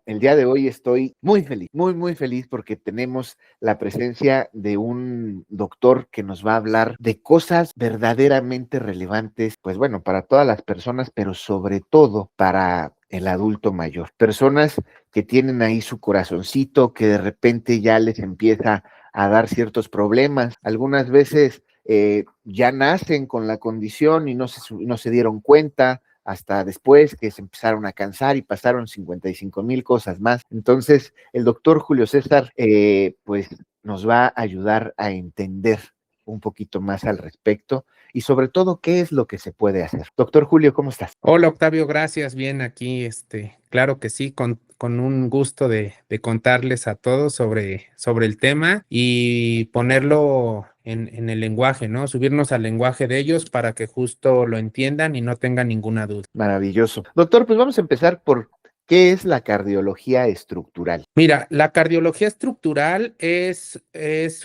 El día de hoy estoy muy feliz, muy, muy feliz porque tenemos la presencia de un doctor que nos va a hablar de cosas verdaderamente relevantes, pues bueno, para todas las personas, pero sobre todo para el adulto mayor. Personas que tienen ahí su corazoncito, que de repente ya les empieza a dar ciertos problemas. Algunas veces ya nacen con la condición y no se dieron cuenta hasta después que se empezaron a cansar y pasaron 55,000 cosas más. Entonces, el doctor Julio César, pues nos va a ayudar a entender un poquito más al respecto y sobre todo qué es lo que se puede hacer. Doctor Julio, ¿cómo estás? Hola Octavio, gracias. Bien aquí, claro que sí, con un gusto de contarles a todos sobre el tema y ponerlo en el lenguaje, ¿no? Subirnos al lenguaje de ellos para que justo lo entiendan y no tengan ninguna duda. Maravilloso. Doctor, pues vamos a empezar por qué es la cardiología estructural. Mira, la cardiología estructural es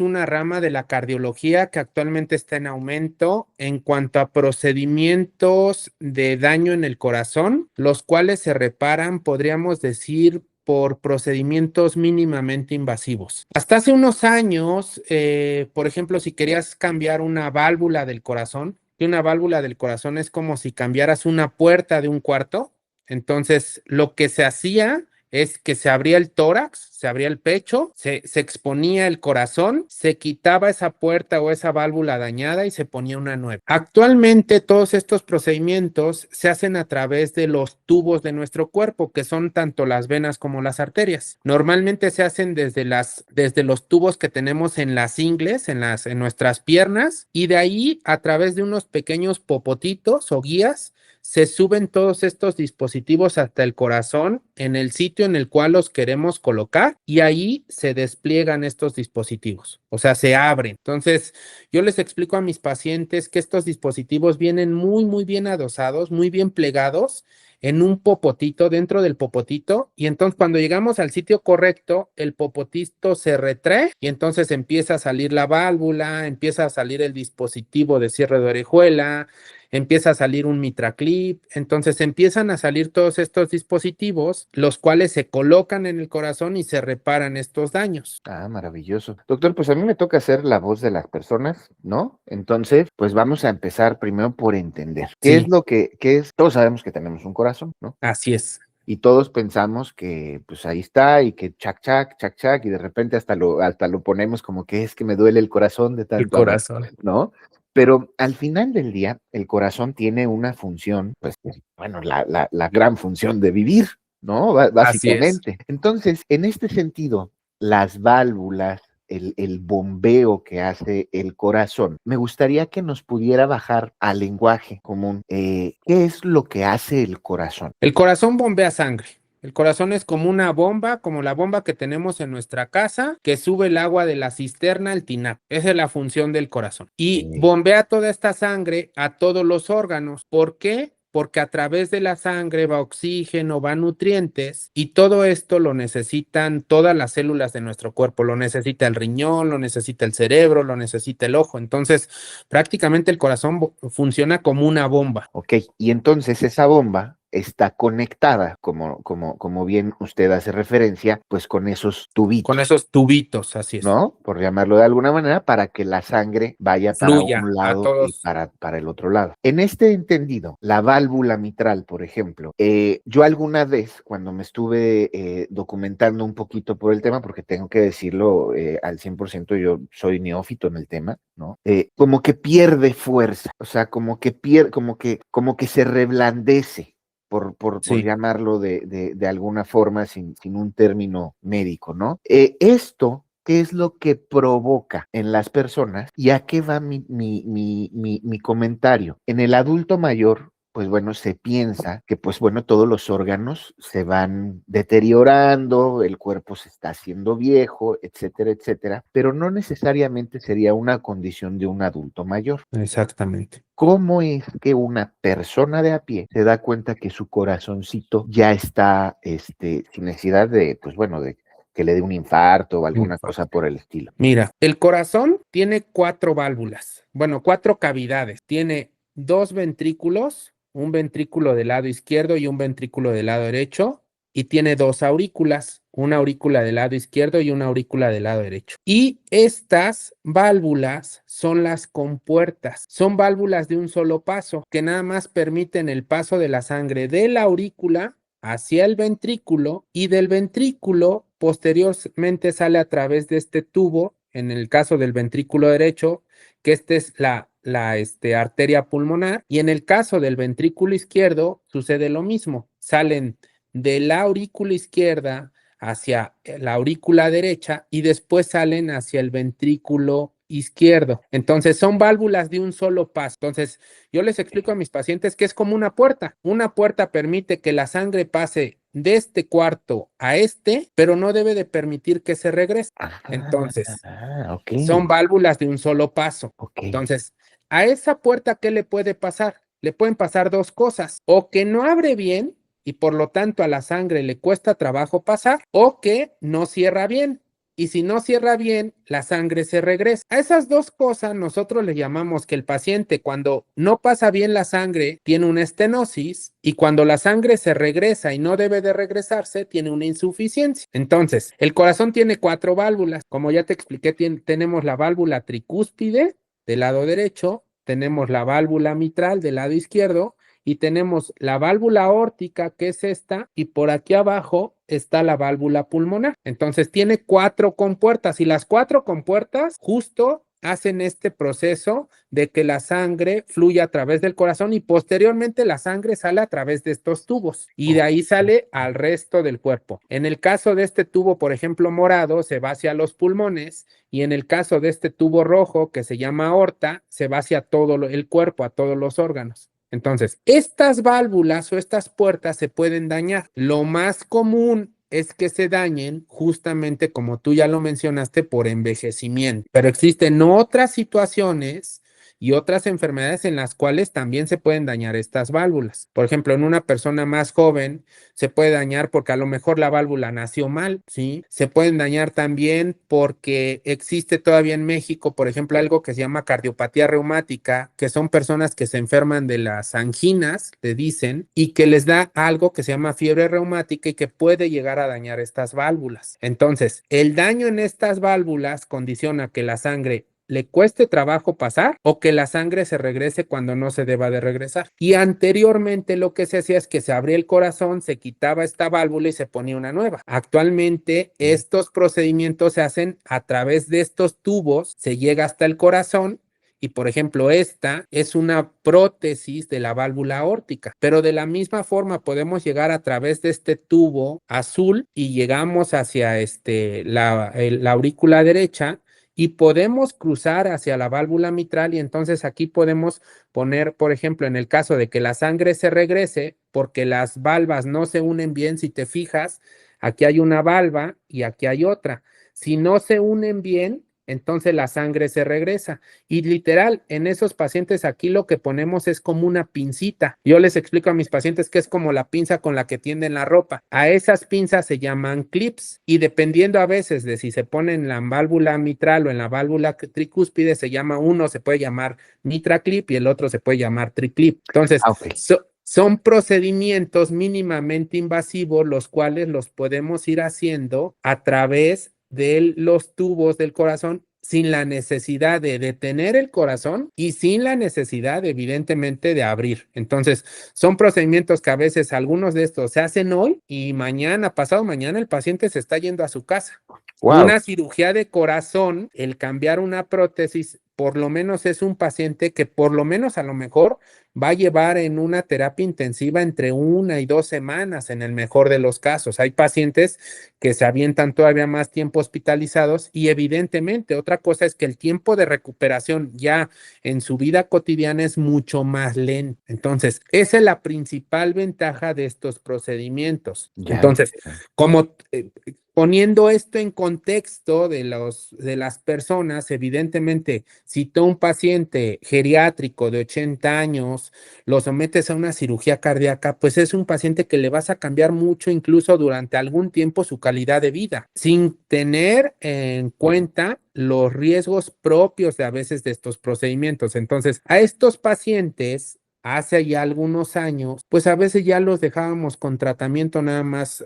una rama de la cardiología que actualmente está en aumento en cuanto a procedimientos de daño en el corazón, los cuales se reparan, podríamos decir, por procedimientos mínimamente invasivos. Hasta hace unos años, por ejemplo, si querías cambiar una válvula del corazón, que una válvula del corazón es como si cambiaras una puerta de un cuarto, entonces lo que se hacía es que se abría el tórax, se abría el pecho, se exponía el corazón, se quitaba esa puerta o esa válvula dañada y se ponía una nueva. Actualmente todos estos procedimientos se hacen a través de los tubos de nuestro cuerpo, que son tanto las venas como las arterias. Normalmente se hacen desde los tubos que tenemos en las ingles, en nuestras piernas, y de ahí a través de unos pequeños popotitos o guías se suben todos estos dispositivos hasta el corazón en el sitio en el cual los queremos colocar y ahí se despliegan estos dispositivos, o sea, se abren. Entonces, yo les explico a mis pacientes que estos dispositivos vienen muy, muy bien adosados, muy bien plegados en un popotito, dentro del popotito, y entonces cuando llegamos al sitio correcto, el popotito se retrae y entonces empieza a salir la válvula, empieza a salir el dispositivo de cierre de orejuela, empieza a salir un mitraclip, entonces empiezan a salir todos estos dispositivos, los cuales se colocan en el corazón y se reparan estos daños. Ah, maravilloso. Doctor, pues a mí me toca hacer la voz de las personas, ¿no? Entonces, pues vamos a empezar primero por entender qué es Sí, lo qué es, todos sabemos que tenemos un corazón, ¿no? así es, Y todos pensamos que pues ahí está y que chac, chac, chac, chac, y de repente hasta lo ponemos como que es que me duele el corazón de el tanto amor, corazón. ¿no? Pero al final del día, el corazón tiene una función, pues, bueno, la gran función de vivir, ¿no? Así es. Básicamente. Entonces, en este sentido, las válvulas, el bombeo que hace el corazón, me gustaría que nos pudiera bajar al lenguaje común. ¿Qué es lo que hace el corazón? El corazón bombea sangre. El corazón es como una bomba, como la bomba que tenemos en nuestra casa, que sube el agua de la cisterna al tinaco. Esa es la función del corazón. Y bombea toda esta sangre a todos los órganos. ¿Por qué? Porque a través de la sangre va oxígeno, va nutrientes y todo esto lo necesitan todas las células de nuestro cuerpo. Lo necesita el riñón, lo necesita el cerebro, lo necesita el ojo. Entonces, prácticamente el corazón funciona como una bomba. Ok, y entonces esa bomba está conectada, como bien usted hace referencia, pues con esos Con tubitos, esos tubitos, así es. ¿no? Por llamarlo de alguna manera, para que la sangre vaya para Fluya un a lado y todos. para el otro lado. En este entendido, la válvula mitral, por ejemplo, yo alguna vez, cuando me estuve documentando un poquito por el tema, porque tengo que decirlo al 100%, yo soy neófito en el tema, ¿no? Como que pierde fuerza, o sea, como que se reblandece. Por Sí. llamarlo de alguna forma sin un término médico, ¿no? Esto, ¿qué es lo que provoca en las personas? ¿Y a qué va mi comentario? En el adulto mayor, pues bueno, se piensa que pues bueno, todos los órganos se van deteriorando, el cuerpo se está haciendo viejo, etcétera, etcétera, pero no necesariamente sería una condición de un adulto mayor. Exactamente. ¿Cómo es que una persona de a pie se da cuenta que su corazoncito ya está, sin necesidad de, pues bueno, de que le dé un infarto o alguna cosa por el estilo? Mira, el corazón tiene cuatro válvulas, bueno, cuatro cavidades. Tiene dos ventrículos, un ventrículo del lado izquierdo y un ventrículo del lado derecho. y tiene dos aurículas, una aurícula del lado izquierdo y una aurícula del lado derecho. Y estas válvulas son las compuertas, son válvulas de un solo paso que nada más permiten el paso de la sangre de la aurícula hacia el ventrículo y del ventrículo posteriormente sale a través de este tubo, en el caso del ventrículo derecho, que esta es la arteria pulmonar, y en el caso del ventrículo izquierdo sucede lo mismo, salen de la aurícula izquierda hacia la aurícula derecha y después salen hacia el ventrículo izquierdo. Entonces son válvulas de un solo paso. Entonces yo les explico a mis pacientes que es como una puerta. Una puerta permite que la sangre pase de este cuarto a este, pero no debe de permitir que se regrese. Entonces, Ok, son válvulas de un solo paso. ok. Entonces, a esa puerta, ¿qué le puede pasar? Le pueden pasar dos cosas, o que no abre bien y por lo tanto a la sangre le cuesta trabajo pasar, o que no cierra bien. Y si no cierra bien, la sangre se regresa. A esas dos cosas nosotros le llamamos que el paciente cuando no pasa bien la sangre tiene una estenosis y cuando la sangre se regresa y no debe de regresarse tiene una insuficiencia. Entonces, el corazón tiene cuatro válvulas. Como ya te expliqué, tenemos la válvula tricúspide del lado derecho, tenemos la válvula mitral del lado izquierdo y tenemos la válvula aórtica, que es esta, y por aquí abajo está la válvula pulmonar. Entonces tiene cuatro compuertas y las cuatro compuertas justo hacen este proceso de que la sangre fluya a través del corazón y posteriormente la sangre sale a través de estos tubos y de ahí sale al resto del cuerpo. En el caso de este tubo, por ejemplo, morado, se va hacia los pulmones y en el caso de este tubo rojo, que se llama aorta, se va hacia todo el cuerpo, a todos los órganos. Entonces, estas válvulas o estas puertas se pueden dañar. Lo más común es que se dañen justamente como tú ya lo mencionaste por envejecimiento, pero existen otras situaciones y otras enfermedades en las cuales también se pueden dañar estas válvulas. Por ejemplo, en una persona más joven se puede dañar porque a lo mejor la válvula nació mal, ¿sí? Se pueden dañar también porque existe todavía en México, por ejemplo, algo que se llama cardiopatía reumática, que son personas que se enferman de las anginas, le dicen, y que les da algo que se llama fiebre reumática y que puede llegar a dañar estas válvulas. Entonces, el daño en estas válvulas condiciona que la sangre le cueste trabajo pasar o que la sangre se regrese cuando no se deba de regresar. Y anteriormente lo que se hacía es que se abría el corazón, se quitaba esta válvula y se ponía una nueva. Actualmente estos procedimientos se hacen a través de estos tubos, se llega hasta el corazón. Y por ejemplo, esta es una prótesis de la válvula aórtica, pero de la misma forma podemos llegar a través de este tubo azul y llegamos hacia la aurícula derecha y podemos cruzar hacia la válvula mitral y entonces aquí podemos poner, por ejemplo, en el caso de que la sangre se regrese porque las valvas no se unen bien, si te fijas, aquí hay una valva y aquí hay otra. Si no se unen bien, entonces la sangre se regresa. Y literal, en esos pacientes aquí lo que ponemos es como una pincita. Yo les explico a mis pacientes que es como la pinza con la que tienden la ropa. A esas pinzas se llaman clips y dependiendo a veces de si se pone en la válvula mitral o en la válvula tricúspide, uno se puede llamar mitraclip y el otro se puede llamar triclip. Entonces, Ok. son procedimientos mínimamente invasivos, los cuales los podemos ir haciendo a través de los tubos del corazón sin la necesidad de detener el corazón y sin la necesidad, evidentemente, de abrir. Entonces, son procedimientos que a veces algunos de estos se hacen hoy y mañana, pasado mañana, el paciente se está yendo a su casa. Wow. Una cirugía de corazón, el cambiar una prótesis, por lo menos es un paciente que por lo menos a lo mejor va a llevar en una terapia intensiva entre 1 y 2 semanas en el mejor de los casos. Hay pacientes que se avientan todavía más tiempo hospitalizados y evidentemente otra cosa es que el tiempo de recuperación ya en su vida cotidiana es mucho más lento. Entonces, esa es la principal ventaja de estos procedimientos. Ya. Entonces, como poniendo esto en contexto de las personas, evidentemente, si tú un paciente geriátrico de 80 años lo sometes a una cirugía cardíaca, pues es un paciente que le vas a cambiar mucho, incluso durante algún tiempo, su calidad de vida, sin tener en cuenta los riesgos propios de a veces de estos procedimientos. Entonces, a estos pacientes hace ya algunos años, pues a veces ya los dejábamos con tratamiento nada más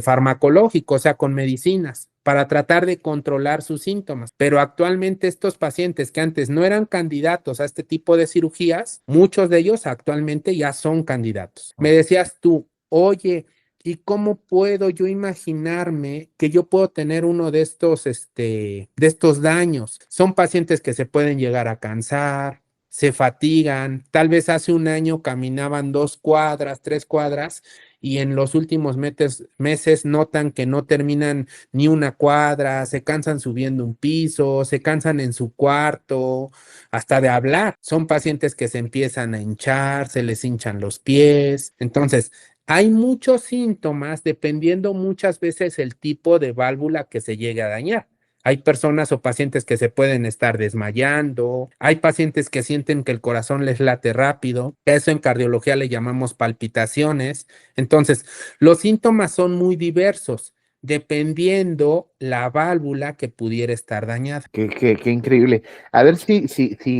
farmacológico, o sea, con medicinas, para tratar de controlar sus síntomas. Pero actualmente estos pacientes que antes no eran candidatos a este tipo de cirugías, muchos de ellos actualmente ya son candidatos. Me decías tú, oye, ¿y cómo puedo yo imaginarme que yo puedo tener uno de estos daños? Son pacientes que se pueden llegar a cansar, se fatigan, tal vez hace un año caminaban 2 cuadras, 3 cuadras, y en los últimos meses notan que no terminan ni una cuadra, se cansan subiendo un piso, se cansan en su cuarto, hasta de hablar. Son pacientes que se empiezan a hinchar, se les hinchan los pies. Entonces, hay muchos síntomas dependiendo muchas veces el tipo de válvula que se llegue a dañar. Hay personas o pacientes que se pueden estar desmayando, hay pacientes que sienten que el corazón les late rápido, eso en cardiología le llamamos palpitaciones. Entonces, los síntomas son muy diversos dependiendo la válvula que pudiera estar dañada. Qué increíble. A ver si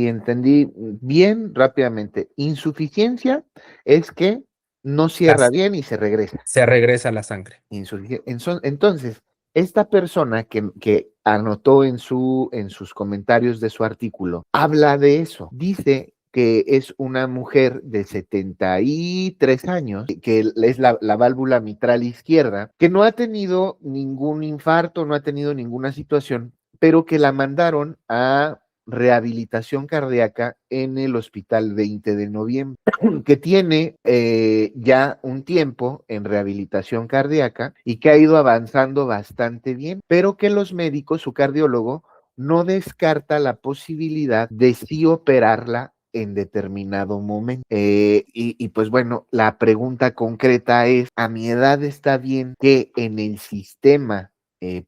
entendí bien rápidamente. Insuficiencia es que no cierra Las- bien y se regresa. Se regresa la sangre. Entonces, esta persona que anotó en sus comentarios de su artículo, habla de eso. Dice que es una mujer de 73 años, que es la válvula mitral izquierda, que no ha tenido ningún infarto, no ha tenido ninguna situación, pero que la mandaron a rehabilitación cardíaca en el Hospital 20 de Noviembre, que tiene ya un tiempo en rehabilitación cardíaca y que ha ido avanzando bastante bien, pero que los médicos, su cardiólogo, no descarta la posibilidad de sí operarla en determinado momento. Y pues bueno, la pregunta concreta es, ¿a mi edad está bien que en el sistema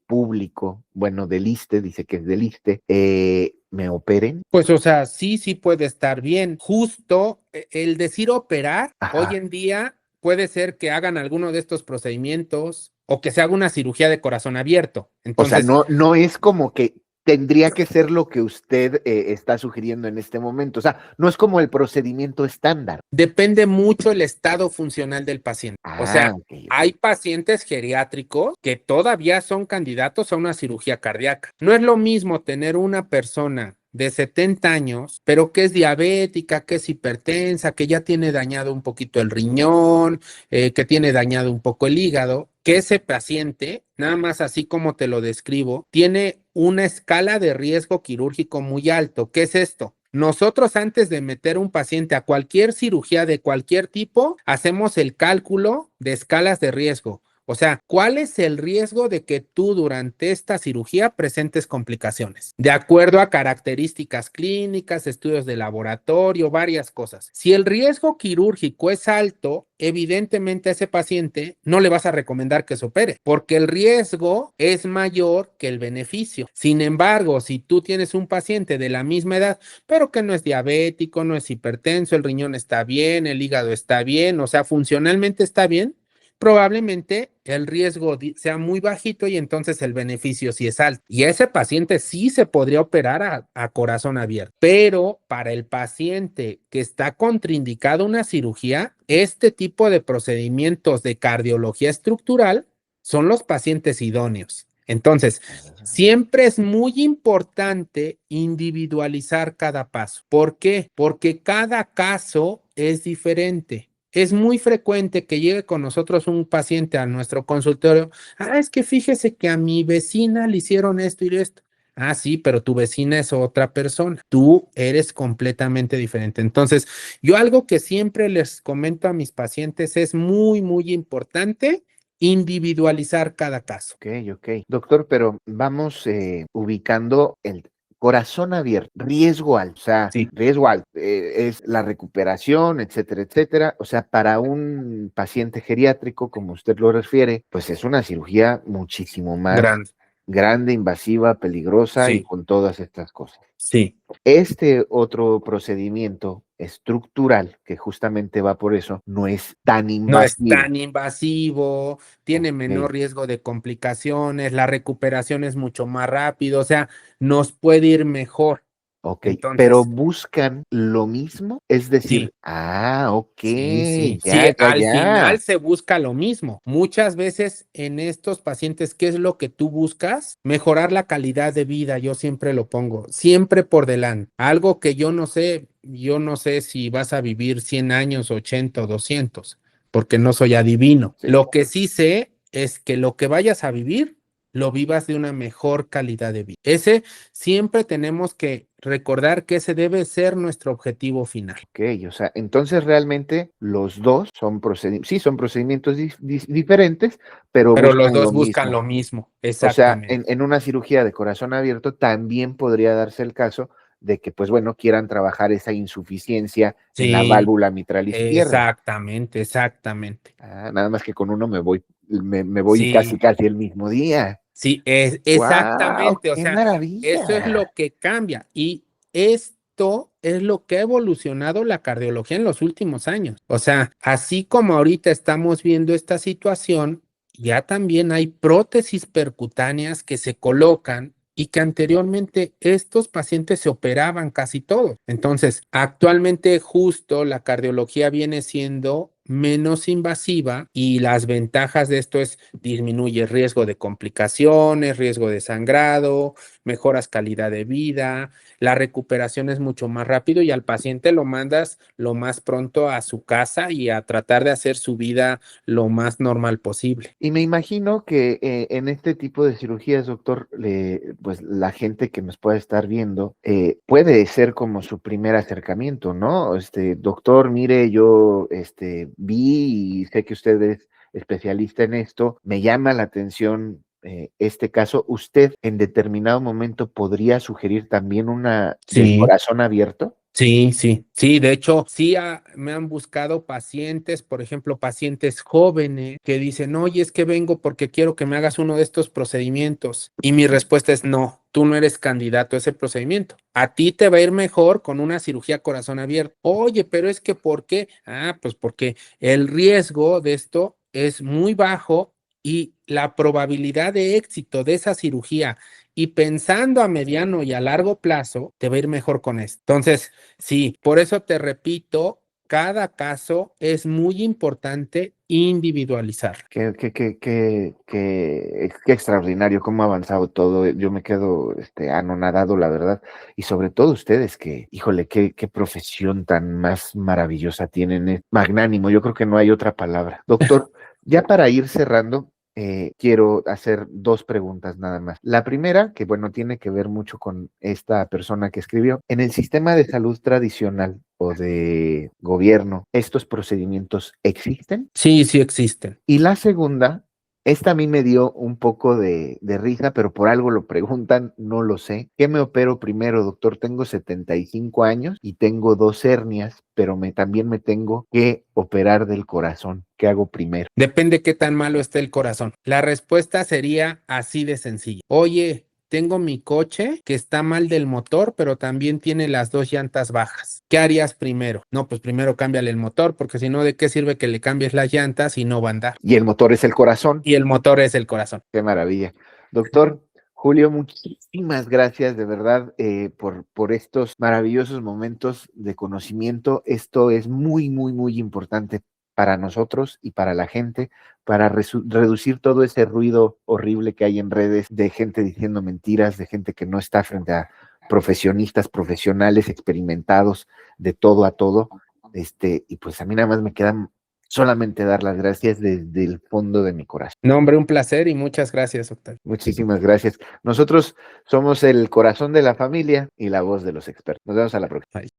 público, bueno, del ISSSTE, dice que es del ISSSTE, me operen? Pues, o sea, sí, sí puede estar bien. Justo el decir operar, hoy Ajá. en día puede ser que hagan alguno de estos procedimientos o que se haga una cirugía de corazón abierto. O sea, Entonces, no es como que tendría que ser lo que usted está sugiriendo en este momento. O sea, no es como el procedimiento estándar. depende mucho el estado funcional del paciente. O Ah, sea, ok, hay ok. pacientes geriátricos que todavía son candidatos a una cirugía cardíaca. No es lo mismo tener una persona de 70 años, pero que es diabética, que es hipertensa, que ya tiene dañado un poquito el riñón, que tiene dañado un poco el hígado, que ese paciente, nada más así como te lo describo, tiene una escala de riesgo quirúrgico muy alto. ¿Qué es esto? Nosotros antes de meter un paciente a cualquier cirugía de cualquier tipo, hacemos el cálculo de escalas de riesgo. O sea, ¿cuál es el riesgo de que tú durante esta cirugía presentes complicaciones? De acuerdo a características clínicas, estudios de laboratorio, varias cosas. Si el riesgo quirúrgico es alto, evidentemente a ese paciente no le vas a recomendar que se opere, porque el riesgo es mayor que el beneficio. Sin embargo, si tú tienes un paciente de la misma edad, pero que no es diabético, no es hipertenso, el riñón está bien, el hígado está bien, o sea, funcionalmente está bien, probablemente el riesgo sea muy bajito y entonces el beneficio sí es alto. Y ese paciente sí se podría operar a corazón abierto. Pero para el paciente que está contraindicado una cirugía, este tipo de procedimientos de cardiología estructural son los pacientes idóneos. Entonces, siempre es muy importante individualizar cada paso. ¿Por qué? Porque cada caso es diferente. Es muy frecuente que llegue con nosotros un paciente a nuestro consultorio. Ah, es que fíjese que a mi vecina le hicieron esto y esto. Ah, sí, pero tu vecina es otra persona. Tú eres completamente diferente. Entonces, yo algo que siempre les comento a mis pacientes es muy, muy importante individualizar cada caso. Ok, ok. Doctor, pero vamos ubicando el corazón abierto, riesgo alto, o sea, Sí. riesgo alto, es la recuperación, etcétera, etcétera. O sea, para un paciente geriátrico, como usted lo refiere, pues es una cirugía muchísimo más Grande. grande, invasiva, peligrosa y Sí, con todas estas cosas. sí. Este otro procedimiento estructural, que justamente va por eso, no es tan No es invasivo. tan invasivo, tiene Ok. menor riesgo de complicaciones, la recuperación es mucho más rápido, o sea, nos puede ir mejor. Ok, pero Entonces, buscan lo mismo, es decir, sí. ok, Sí, sí, sí, ya, ya, al ya. final se busca lo mismo. Muchas veces en estos pacientes, ¿qué es lo que tú buscas? Mejorar la calidad de vida, yo siempre lo pongo, siempre por delante. Algo que yo no sé si vas a vivir 100 años, 80 o 200, porque no soy adivino. Sí. Lo que sí sé es que lo que vayas a vivir, lo vivas de una mejor calidad de vida. Ese siempre tenemos que recordar que ese debe ser nuestro objetivo final. Ok, o sea, entonces realmente los dos son sí, son procedimientos diferentes, pero Pero los buscan lo dos buscan mismo. lo mismo, O sea, exactamente. en una cirugía de corazón abierto también podría darse el caso de que, pues bueno, quieran trabajar esa insuficiencia en la Sí, válvula mitral izquierda. exactamente, exactamente. Nada más que con uno me voy casi Sí, casi el mismo día. sí, es ¡Wow! exactamente. O ¡Qué sea, eso es maravilla! lo que cambia. Y esto es lo que ha evolucionado la cardiología en los últimos años. O sea, así como ahorita estamos viendo esta situación, ya también hay prótesis percutáneas que se colocan y que anteriormente estos pacientes se operaban casi todos. Entonces, actualmente justo la cardiología viene siendo menos invasiva y las ventajas de esto es disminuye riesgo de complicaciones, riesgo de sangrado, mejoras calidad de vida, la recuperación es mucho más rápido y al paciente lo mandas lo más pronto a su casa y a tratar de hacer su vida lo más normal posible. Y me imagino que en este tipo de cirugías, doctor, pues la gente que nos pueda estar viendo puede ser como su primer acercamiento, ¿no? Doctor, mire, yo vi y sé que usted es especialista en esto, me llama la atención este caso. ¿Usted en determinado momento podría sugerir también una del Sí. corazón abierto? Sí, sí, sí, de hecho, sí me han buscado pacientes, por ejemplo, pacientes jóvenes que dicen, oye, es que vengo porque quiero que me hagas uno de estos procedimientos. Y mi respuesta es, no, tú no eres candidato a ese procedimiento. A ti te va a ir mejor con una cirugía corazón abierto. Oye, pero es que ¿por qué? Ah, pues porque el riesgo de esto es muy bajo y la probabilidad de éxito de esa cirugía y pensando a mediano y a largo plazo, te va a ir mejor con esto. Entonces, sí, por eso te repito, cada caso es muy importante individualizar. Qué extraordinario, cómo ha avanzado todo. Yo me quedo anonadado, la verdad. Y sobre todo ustedes que, híjole, qué profesión tan más maravillosa tienen. Magnánimo, yo creo que no hay otra palabra. Doctor, ya para ir cerrando, quiero hacer dos preguntas nada más. La primera, que bueno, tiene que ver mucho con esta persona que escribió. En el sistema de salud tradicional o de gobierno, ¿estos procedimientos existen? Sí, sí existen. Y la segunda, esta a mí me dio un poco de risa, pero por algo lo preguntan, no lo sé. ¿Qué me opero primero, doctor? Tengo 75 años y tengo dos hernias, pero también me tengo que operar del corazón. ¿Qué hago primero? Depende qué tan malo esté el corazón. La respuesta sería así de sencilla. Oye, tengo mi coche que está mal del motor, pero también tiene las dos llantas bajas. ¿Qué harías primero? No, pues primero cámbiale el motor, porque si no, ¿de qué sirve que le cambies las llantas y no va a andar? Y el motor es el corazón. Y el motor es el corazón. Qué maravilla. Doctor Julio, muchísimas gracias de verdad por estos maravillosos momentos de conocimiento. Esto es muy, muy, muy importante para nosotros y para la gente, para reducir todo ese ruido horrible que hay en redes de gente diciendo mentiras, de gente que no está frente a profesionistas, profesionales, experimentados de todo a todo. Y pues a mí nada más me queda solamente dar las gracias desde el fondo de mi corazón. No, hombre, un placer y muchas gracias, doctor. Muchísimas gracias. Nosotros somos el corazón de la familia y la voz de los expertos. Nos vemos a la próxima. Bye.